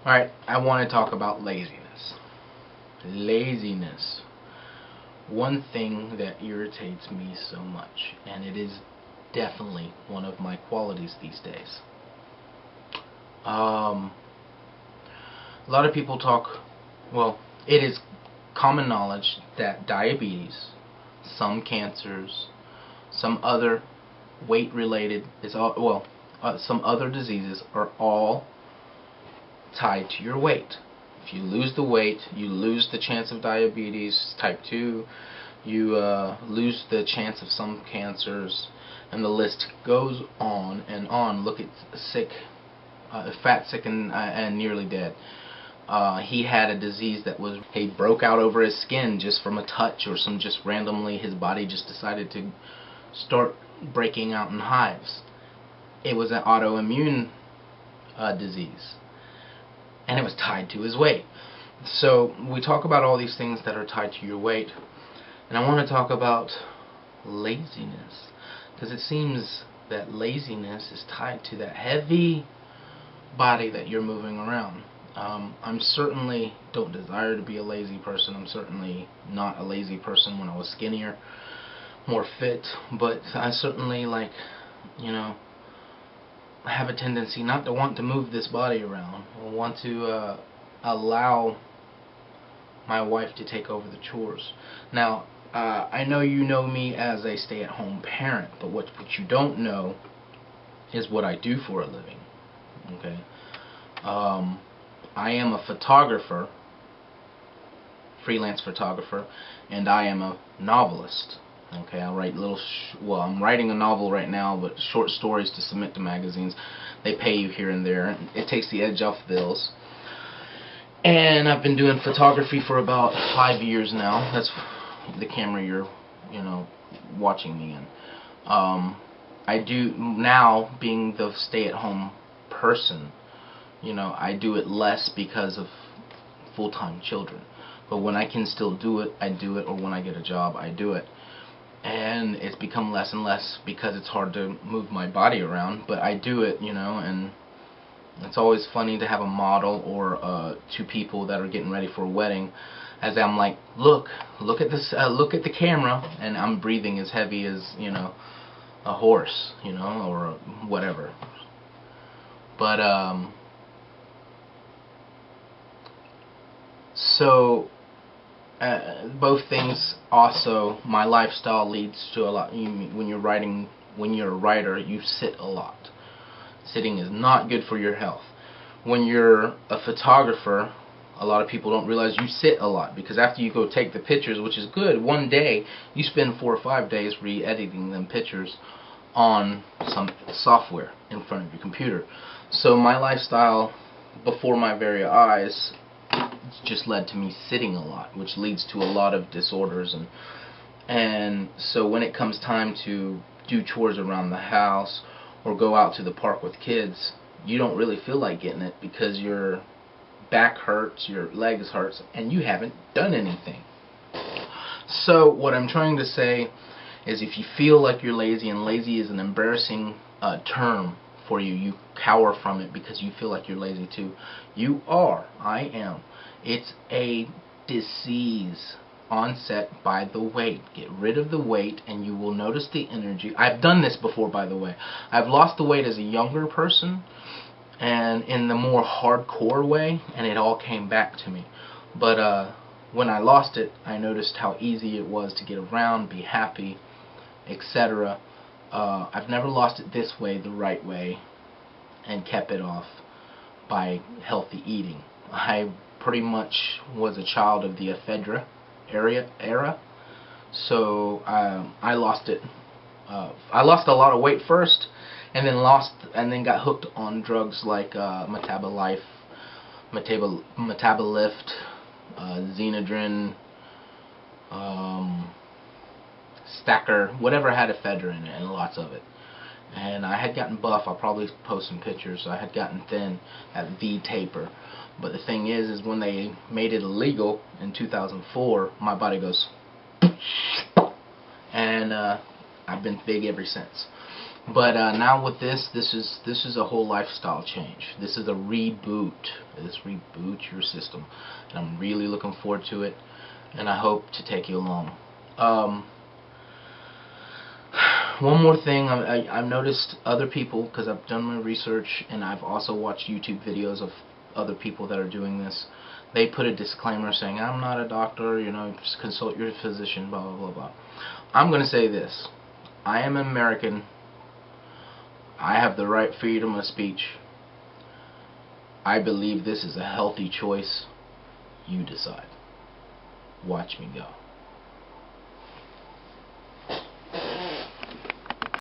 Alright, I want to talk about laziness. Laziness. One thing that irritates me so much, and it is definitely one of my qualities these days. A lot of people talk, well, it is common knowledge that diabetes, some cancers, some other weight-related, some other diseases are all tied to your weight. If you lose the weight, you lose the chance of diabetes type 2, you lose the chance of some cancers, and the list goes on and on. Look at Fat, Sick, and Nearly Dead. He had a disease that he broke out over his skin just from a touch, or just randomly his body just decided to start breaking out in hives. It was an autoimmune disease, and it was tied to his weight. So we talk about all these things that are tied to your weight, and I want to talk about laziness, because it seems that laziness is tied to that heavy body that you're moving around. I'm certainly don't desire to be a lazy person. I'm certainly not a lazy person when I was skinnier, more fit, but I certainly I have a tendency not to want to move this body around. I want to allow my wife to take over the chores. Now, I know you know me as a stay-at-home parent, but what you don't know is what I do for a living. Okay, I am a photographer, freelance photographer, and I am a novelist. Okay, I write I'm writing a novel right now, but short stories to submit to magazines. They pay you here and there. It takes the edge off bills. And I've been doing photography for about 5 years now. That's the camera you're, watching me in. I do now, being the stay-at-home person, I do it less because of full-time children. But when I can still do it, I do it, or when I get a job, I do it. And it's become less and less because it's hard to move my body around, but I do it, and it's always funny to have a model or two people that are getting ready for a wedding, as I'm like, look at this, look at the camera, and I'm breathing as heavy as, a horse, or whatever. But, so, both things also, my lifestyle leads to a lot. When you're a writer, you sit a lot. Sitting is not good for your health. When you're a photographer, a lot of people don't realize you sit a lot, because after you go take the pictures, which is good, one day, you spend 4 or 5 days re-editing them pictures on some software in front of your computer. So my lifestyle before my very eyes just led to me sitting a lot, which leads to a lot of disorders, and so when it comes time to do chores around the house or go out to the park with kids, you don't really feel like getting it because your back hurts, your legs hurts, and you haven't done anything. So what I'm trying to say is, if you feel like you're lazy, and lazy is an embarrassing term for you, you cower from it because you feel like you're lazy too. You are. I am. It's a disease onset by the weight. Get rid of the weight and you will notice the energy. I've done this before, by the way. I've lost the weight as a younger person, and in the more hardcore way, and it all came back to me. But when I lost it, I noticed how easy it was to get around, be happy, etc. I've never lost it this way, the right way, and kept it off by healthy eating. I pretty much was a child of the ephedra era, so I lost it. I lost a lot of weight first, and then got hooked on drugs like Metabolift, Xenadrin, Stacker, whatever had ephedra in it, and lots of it. And I had gotten buff. I'll probably post some pictures. I had gotten thin at V-taper. But the thing is when they made it illegal in 2004, my body goes, and I've been big ever since. But now with this is a whole lifestyle change. This is a reboot. This reboot your system, and I'm really looking forward to it. And I hope to take you along. One more thing, I've noticed other people, because I've done my research and I've also watched YouTube videos of other people that are doing this. They put a disclaimer saying, I'm not a doctor, you know, just consult your physician, blah, blah, blah, blah. I'm going to say this. I am an American. I have the right freedom of speech. I believe this is a healthy choice. You decide. Watch me go.